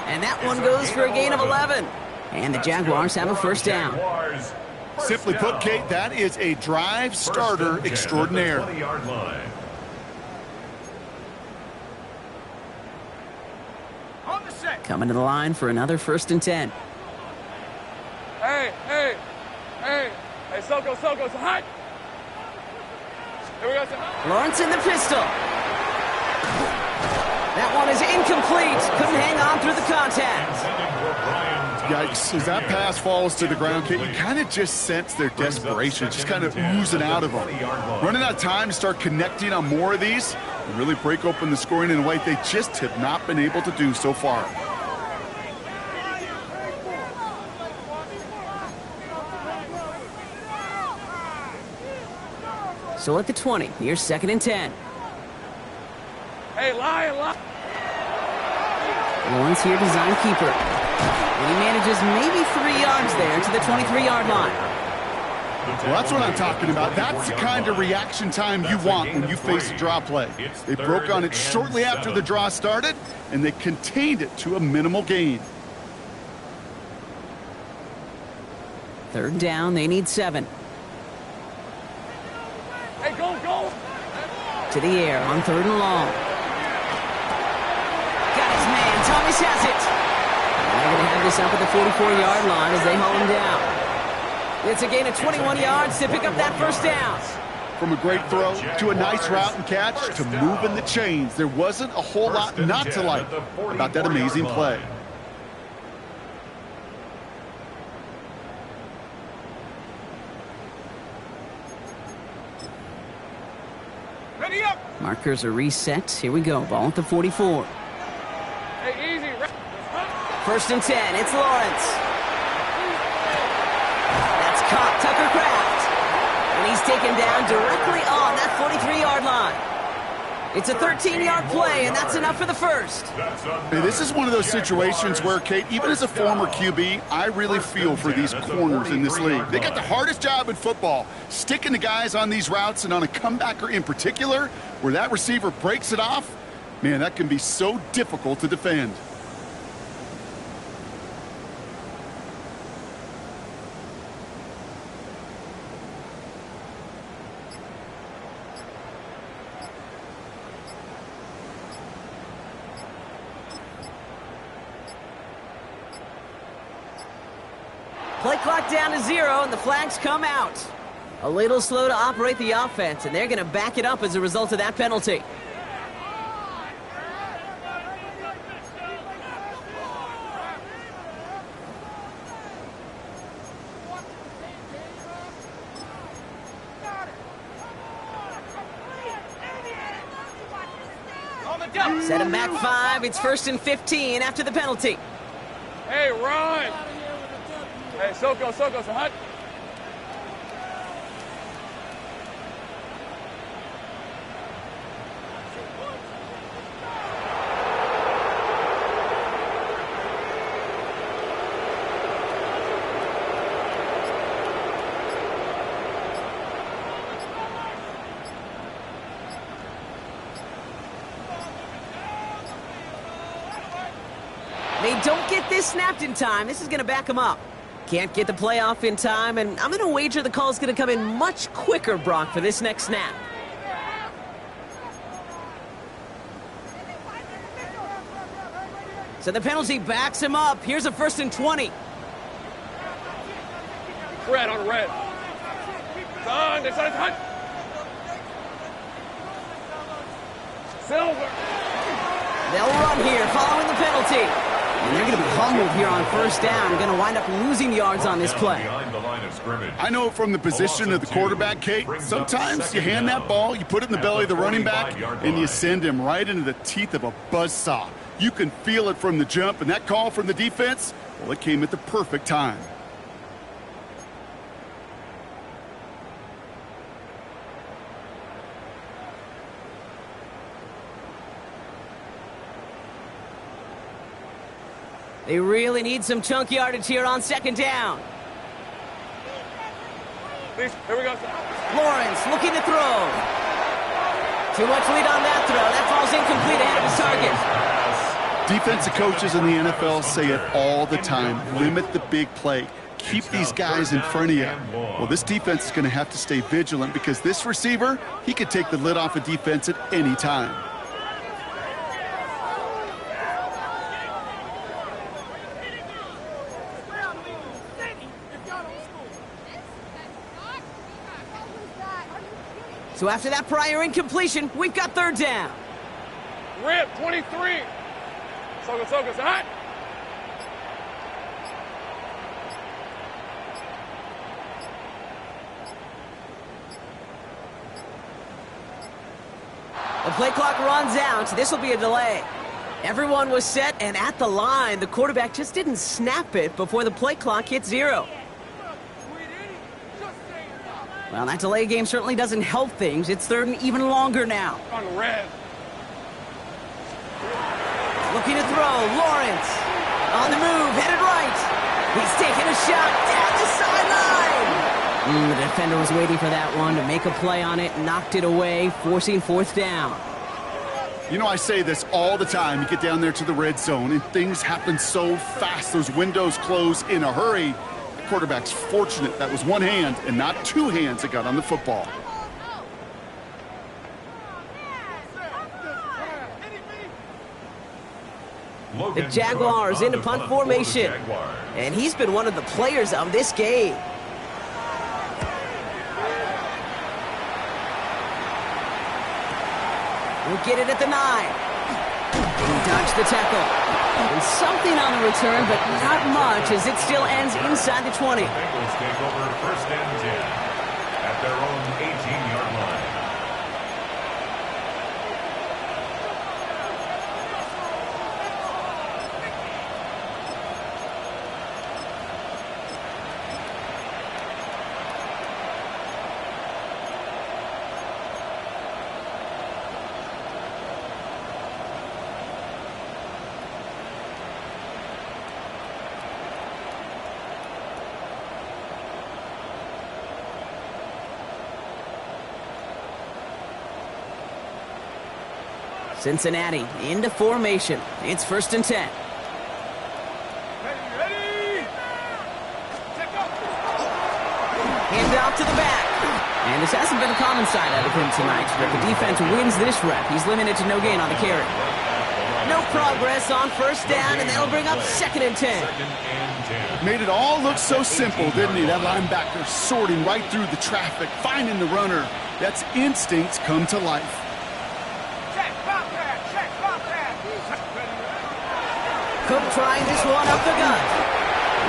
And that one goes for a gain of 11. And the Jaguars have a 1st down. Simply put, Kate, that is a drive starter extraordinaire. Coming to the line for another 1st and 10. Hey, Soko, so high. Here we go, Lawrence in the pistol. That one is incomplete. Couldn't hang on through the contact. Yikes. As that pass falls to the ground, Kate, you kind of just sense their desperation, just kind of oozing out of them. Running out of time to start connecting on more of these and really break open the scoring in a way they just have not been able to do so far. So at the 20, here's 2nd and 10. Hey, lie. Lawrence here, design keeper. And he manages maybe 3 yards there to the 23-yard line. Well, that's what I'm talking about. That's the kind of reaction time you want when you face a draw play. They broke on it shortly after the draw started, and they contained it to a minimal gain. 3rd down, they need 7. Hey, go. To the air on 3rd and long. Got his man. Thomas has it. And they're going to have this up at the 44-yard line as they haul him down. It's a gain of 21 yards to pick up that 1st down. From a great throw to a nice route and catch to moving the chains, there wasn't a whole lot not to like about that amazing play. Ready up. Markers are reset. Here we go. Ball at the 44. Hey, easy. 1st and 10. It's Lawrence. That's caught. Tucker Kraft. And he's taken down directly on that 43-yard line. It's a 13-yard play, and that's enough for the first. Hey, this is one of those situations where, Kate, even as a former QB, I really feel for these corners in this league. They got the hardest job in football, sticking the guys on these routes and on a comebacker in particular, where that receiver breaks it off. Man, that can be so difficult to defend. Play clock down to 0, and the flags come out. A little slow to operate the offense, and they're going to back it up as a result of that penalty. Set him back 5. It's 1st and 15 after the penalty. Hey, run! Hey, Soko, so hut. They don't get this snapped in time. This is going to back them up. Can't get the play off in time, and I'm going to wager the call is going to come in much quicker, Brock, for this next snap. So the penalty backs him up. Here's a 1st and 20. Red on red. Son, they started hunt. Silver. They'll run here following the penalty. And they're going to be humbled here on 1st down. Going to wind up losing yards on this play. I know from the position of the quarterback, Kate, sometimes you hand that ball, you put it in the belly of the running back, and you send him right into the teeth of a buzzsaw. You can feel it from the jump, and that call from the defense, well, it came at the perfect time. They really need some chunk yardage here on 2nd down. Please, here we go. Lawrence looking to throw. Too much lead on that throw. That falls incomplete ahead of his target. Defensive coaches in the NFL say it all the time. Limit the big play. Keep these guys in front of you. Well, this defense is going to have to stay vigilant because this receiver, he could take the lid off a defense at any time. So after that prior incompletion, we've got 3rd down. Rip, 23. Soko, hot. The play clock runs out. This will be a delay. Everyone was set and at the line. The quarterback just didn't snap it before the play clock hit 0. Well, that delay game certainly doesn't help things. It's 3rd and even longer now. On red. Looking to throw. Lawrence on the move, headed right. He's taking a shot down the sideline. The defender was waiting for that one to make a play on it, knocked it away, forcing 4th down. You know, I say this all the time. You get down there to the red zone, and things happen so fast. Those windows close in a hurry. The quarterback's fortunate that was one hand and not 2 hands that got on the football. The Jaguars into punt formation. And he's been one of the players of this game. We'll get it at the 9. He dodged the tackle. And something on the return, but not much as it still ends inside the 20. Bengals take over 1st and 10 at their own 18-yard line. Cincinnati into formation. It's 1st and 10. Ready? Check up. Hand off to the back. And this hasn't been a common side out of him tonight. But the defense wins this rep. He's limited to no gain on the carry. No progress on 1st down, and that'll bring up 2nd and 10. Made it all look so simple, didn't he? That linebacker sorting right through the traffic, finding the runner. That's instincts come to life. Check, pop that. Check, pop that. Cook trying this one up the gut.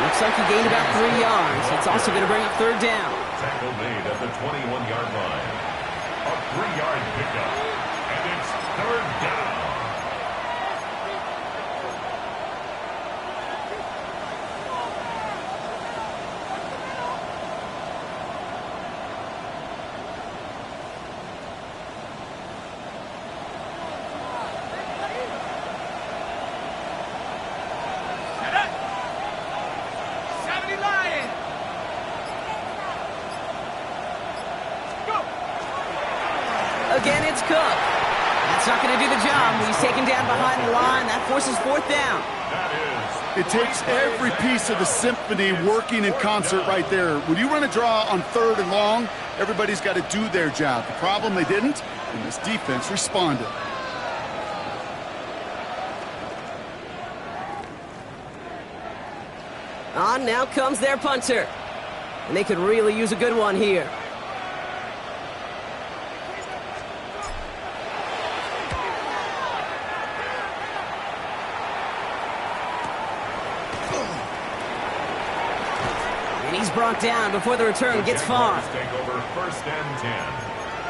Looks like he gained about 3 yards. It's also going to bring up 3rd down. Tackle made at the 21-yard line. A 3-yard pickup. And it's 3rd down. Again, it's Cook. That's not going to do the job. He's taken down behind the line. That forces 4th down. It takes every piece of the symphony working in concert right there. When you run a draw on 3rd and long, everybody's got to do their job. The problem, they didn't, and this defense responded. On now comes their punter. And they could really use a good one here. And he's brought down before the return gets far. Take over 1st and 10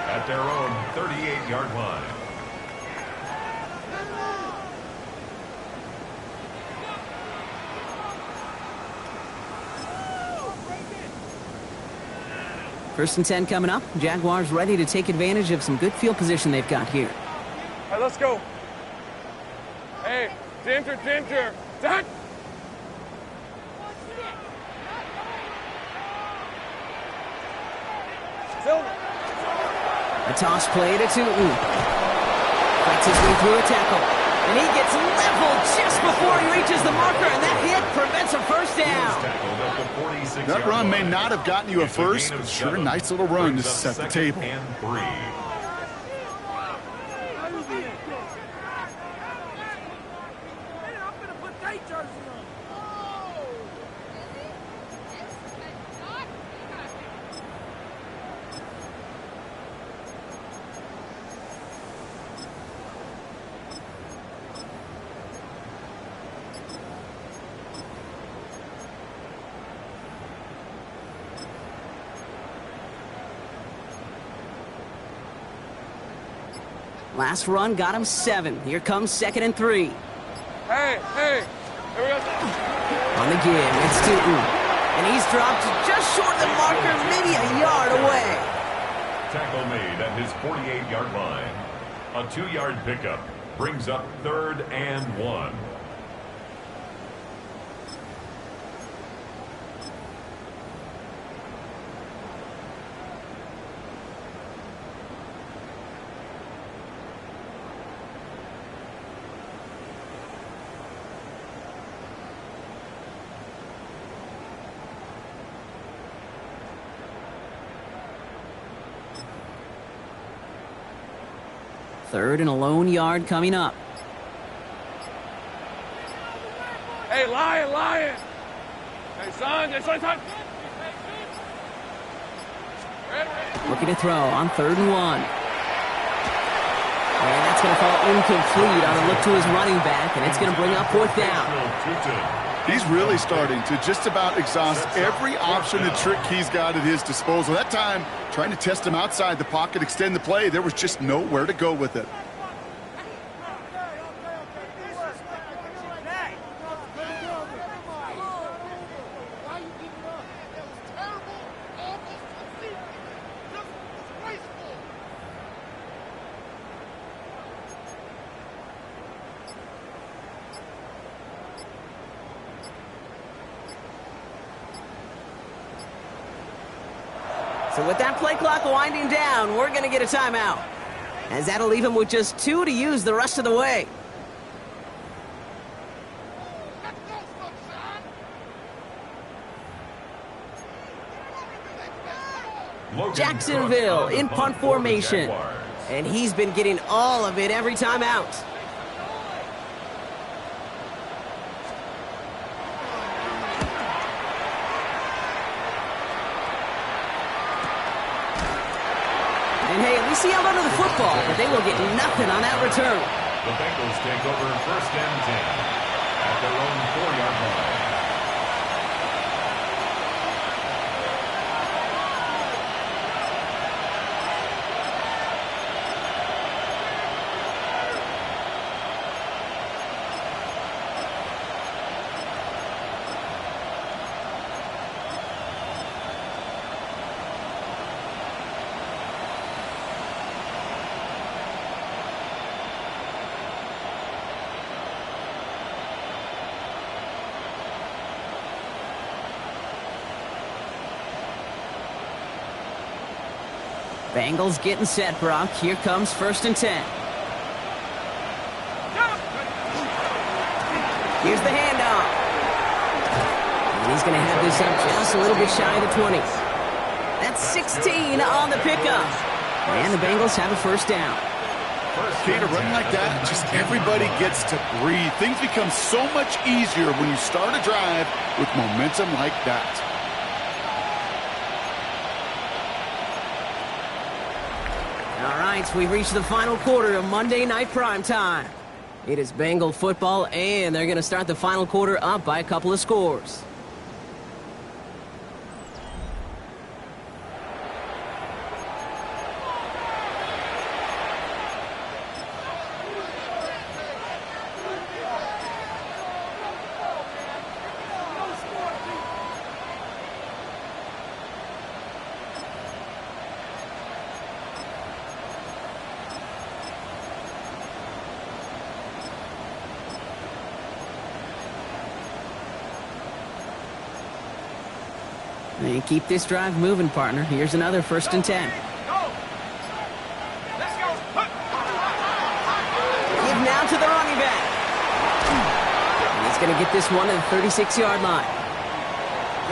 at their own 38-yard line. First and 10 coming up. Jaguars ready to take advantage of some good field position they've got here. All right, let's go. Hey, Ginger. Done. Silver. A toss play to Tootin. Fights his way through a tackle. And he gets leveled just before he reaches the marker, and that hit prevents a 1st down. That run may not have gotten you a first, but sure, a nice little run to set the table. And 3. Last run got him 7. Here comes 2nd and 3. Hey, here we go. On the give, it's Tootin. And he's dropped just short of the marker, maybe a yard away. Tackle made at his 48-yard line. A 2-yard pickup brings up 3rd and 1. Third and a lone yard coming up. Hey, Lion. Hey, son. Looking to throw on 3rd and 1. And that's going to fall incomplete on a look to his running back, and it's going to bring up 4th down. He's really starting to just about exhaust every option and trick he's got at his disposal. That time, trying to test him outside the pocket, extend the play, there was just nowhere to go with it. So with that play clock winding down, we're going to get a timeout. as that'll leave him with just 2 to use the rest of the way. Jacksonville in punt formation. And he's been getting all of it every time out. And hey, at least he held onto the football, but they will get nothing on that return. The Bengals take over 1st and 10 at their own 4-yard line. Bengals getting set, Brock. Here comes 1st and 10. Here's the handoff. And he's going to have this up just a little bit shy of the 20. That's 16 on the pickup. And the Bengals have a 1st down. Okay, to run like that, just everybody gets to breathe. Things become so much easier when you start a drive with momentum like that. All right, so we've reached the final quarter of Monday Night Primetime. It is Bengal football, and they're going to start the final quarter up by a couple of scores. And keep this drive moving, partner. Here's another 1st and 10. Give now to the running back. And he's going to get this one to the 36-yard line.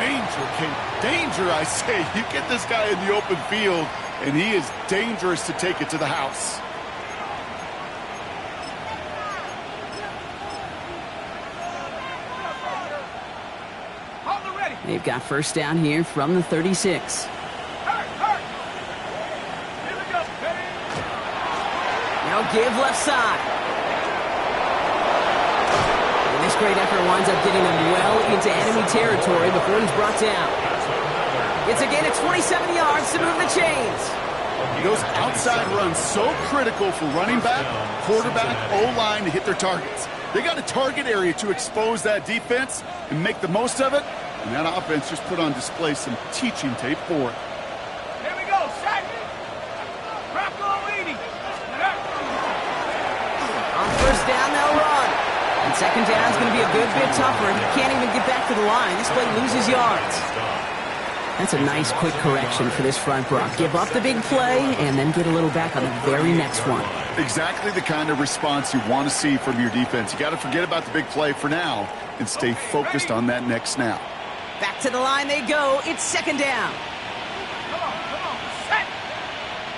Danger, Kate. Danger, I say. You get this guy in the open field, and he is dangerous to take it to the house. They've got 1st down here from the 36. Now give left side. And this great effort winds up getting him well into enemy territory before he's brought down. It's a gain of 27 yards to move the chains. Those outside runs so critical for running back, quarterback, O-line to hit their targets. They got a target area to expose that defense and make the most of it. And that offense just put on display some teaching tape for it. Here we go, set. Crop on leading. On 1st down, they'll run. And 2nd down is going to be a good bit tougher. He can't even get back to the line. This play loses yards. That's a nice quick correction for this front, Brock. Give up the big play and then get a little back on the very next one. Exactly the kind of response you want to see from your defense. You got to forget about the big play for now and stay focused on that next snap. Back to the line they go. It's 2nd down. Come on, set.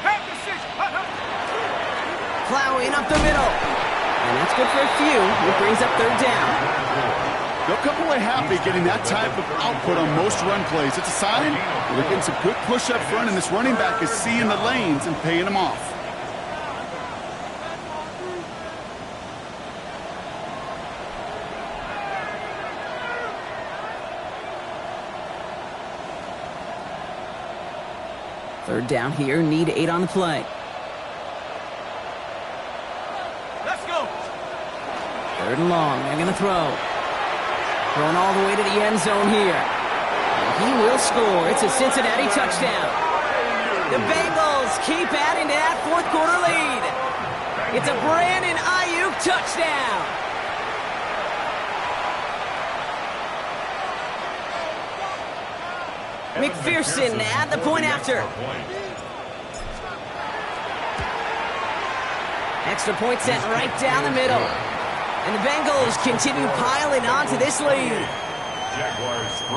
Have decision. Plowing up the middle. And that's good for a few. It brings up 3rd down. They'll come away happy getting that type of output on most run plays. It's a sign that they're getting some good push up front, and this running back is seeing the lanes and paying them off. Third down here, need 8 on the play. Let's go. 3rd and long, they're going to throw. Thrown all the way to the end zone here. And he will score. It's a Cincinnati touchdown. The Bengals keep adding to that 4th quarter lead. It's a Brandon Ayuk touchdown. McPherson at the point after. Extra point sent right down the middle. And the Bengals continue piling onto this lead. Jaguars 3.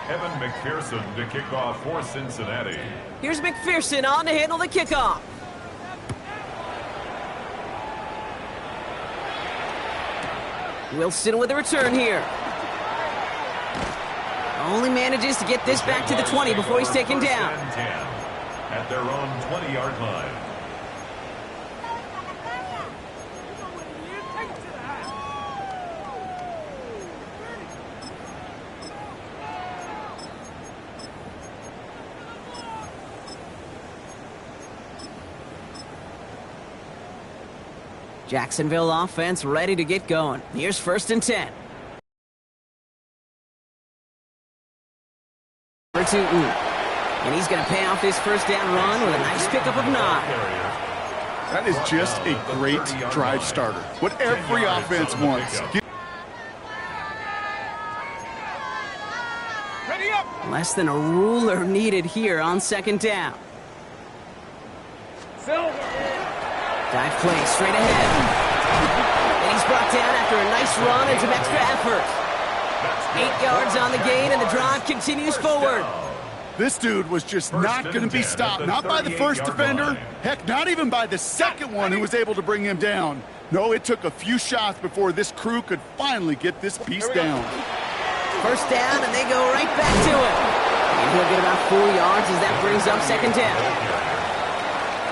Evan McPherson to kick off for Cincinnati. Here's McPherson on to handle the kickoff. Wilson with a return here. Only manages to get this back to the 20 before he's taken down. At their own 20-yard line. Jacksonville offense ready to get going. Here's 1st and 10. And he's going to pay off his first down run with a nice pickup of 9. That is just a great drive starter. What every offense wants. Ready up. Less than a ruler needed here on 2nd down. Dive play straight ahead. And he's brought down after a nice run and some extra effort. 8 yards on the gain, and the drive continues forward. This dude was just not going to be stopped. Not by the first defender. Heck, not even by the second one who was able to bring him down. No, it took a few shots before this crew could finally get this piece down. 1st down, and they go right back to it. And he'll get about 4 yards as that brings up 2nd down.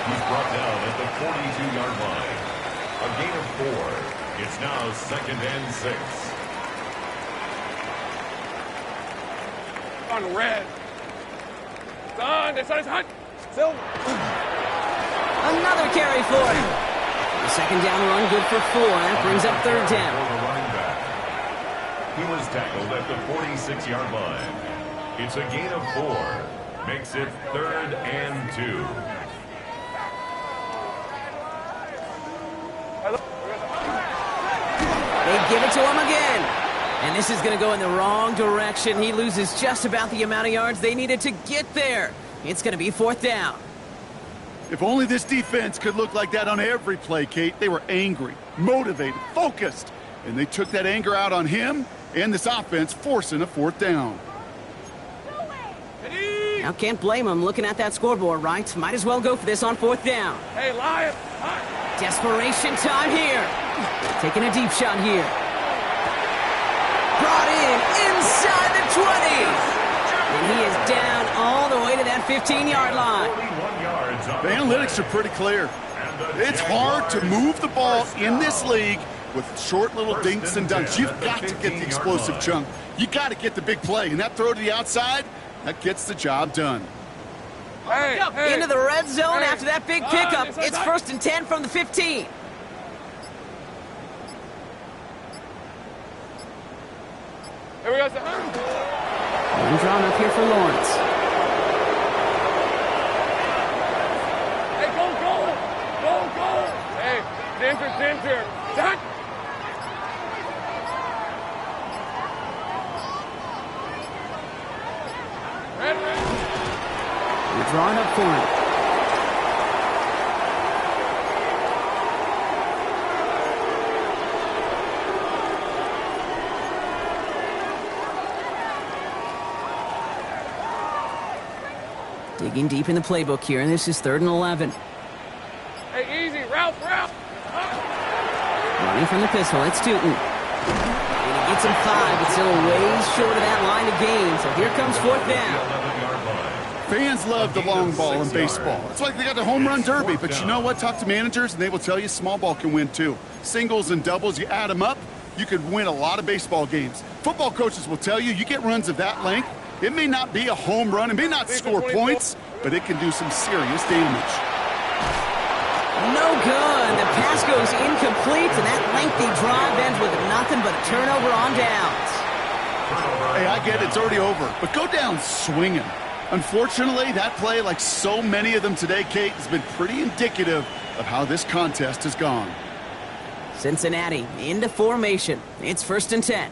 He's brought down at the 42-yard line. A gain of 4. It's now 2nd and 6. On red. Son, this is hot. Silver. Another carry for him. The 2nd down run good for 4, and that brings up 3rd down. He was tackled at the 46-yard line. It's a gain of 4. Makes it 3rd and 2. They give it to him again. And this is going to go in the wrong direction. He loses just about the amount of yards they needed to get there. It's going to be 4th down. If only this defense could look like that on every play, Kate. They were angry, motivated, focused. And they took that anger out on him and this offense, forcing a 4th down. Now can't blame him looking at that scoreboard, right? Might as well go for this on 4th down. Hey, Lion. Desperation time here. Taking a deep shot here. Brought in inside the 20. And he is down all the way to that 15-yard line. The analytics are pretty clear. It's hard to move the ball in this league with short little dinks and dunks. You've got to get the explosive chunk. You got to get the big play. And that throw to the outside, that gets the job done. Hey, into the red zone after that big pickup. It's 1st and 10 from the 15. Here we go, son. And drawn up here for Lawrence. Hey, go. Hey, center. Done. Red. We're drawing up for him. Digging deep in the playbook here, and this is 3rd and 11. Hey, easy. Route. Running from the pistol, it's Tootin. And he gets him 5, but still ways short of that line of gain. So here comes 4th down. Fans love the long ball in baseball. It's like they got the home run derby, but you know what? Talk to managers, and they will tell you small ball can win too. Singles and doubles, you add them up, you could win a lot of baseball games. Football coaches will tell you get runs of that length. It may not be a home run, it may not score points, but it can do some serious damage. No good. The pass goes incomplete, and that lengthy drive ends with nothing but a turnover on downs. Hey, I get it, it's already over, but go down swinging. Unfortunately, that play, like so many of them today, Kate, has been pretty indicative of how this contest has gone. Cincinnati into formation. It's 1st and 10.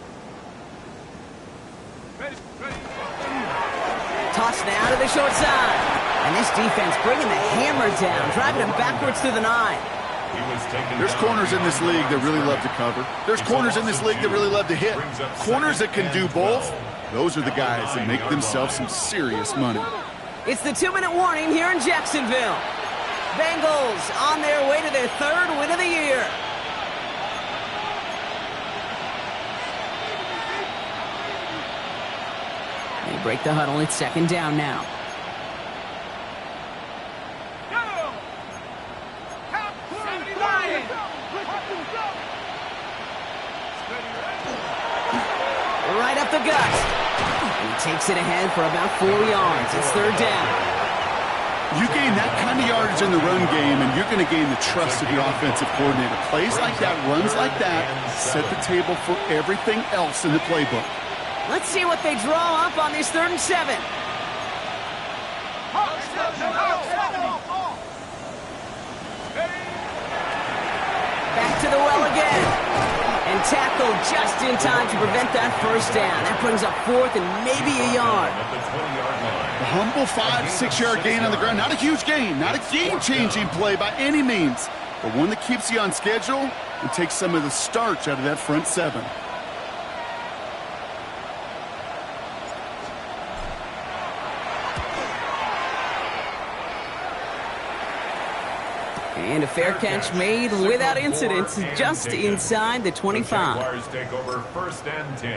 Toss now to the short side. And this defense bringing the hammer down, driving him backwards through the 9. There's corners in this league that really love to cover. There's corners in this league that really love to hit. Corners that can do both, those are the guys that make themselves some serious money. It's the 2-minute warning here in Jacksonville. Bengals on their way to their 3rd win of the year. They break the huddle. It's 2nd down now. Right up the gut. And he takes it ahead for about 4 yards. It's 3rd down. You gain that kind of yardage in the run game, and you're going to gain the trust of your offensive coordinator. Plays like that, runs like that, set the table for everything else in the playbook. Let's see what they draw up on this 3rd and 7. Back to the well again. And tackled just in time to prevent that 1st down. That brings up 4th and maybe a yard. A humble 5-6 yard gain on the ground. Not a huge gain, not a game-changing play by any means, but one that keeps you on schedule and takes some of the starch out of that front 7. And a fair catch made without incident, just inside the 25. Jaguars take over 1st and 10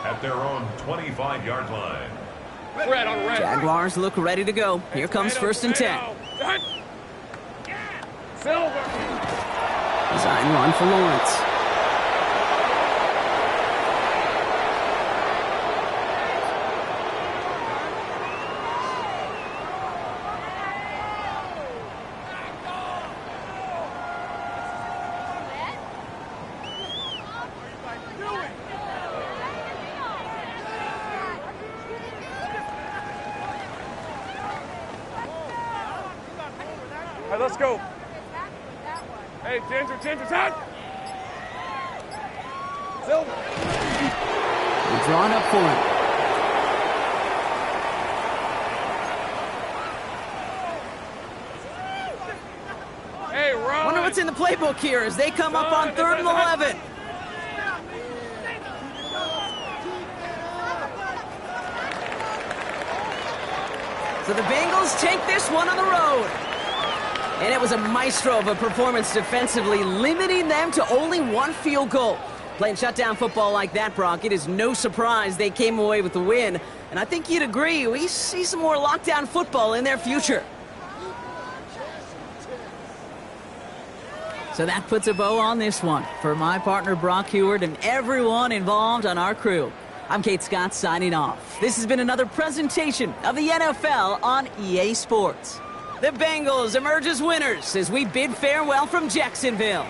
at their own 25-yard line. Jaguars look ready to go. Here comes 1st and 10. Design run for Lawrence. All right, let's go. Hey, Ginger, out! Silver. They're drawn up for him. Hey, Ron. Wonder what's in the playbook here as they come up on 3rd and 11. So the Bengals take this one on the road. And it was a maestro of a performance defensively, limiting them to only 1 field goal. Playing shutdown football like that, Brock, it is no surprise they came away with the win. And I think you'd agree, we see some more lockdown football in their future. So that puts a bow on this one. For my partner, Brock Heward, and everyone involved on our crew, I'm Kate Scott signing off. This has been another presentation of the NFL on EA Sports. The Bengals emerge as winners as we bid farewell from Jacksonville.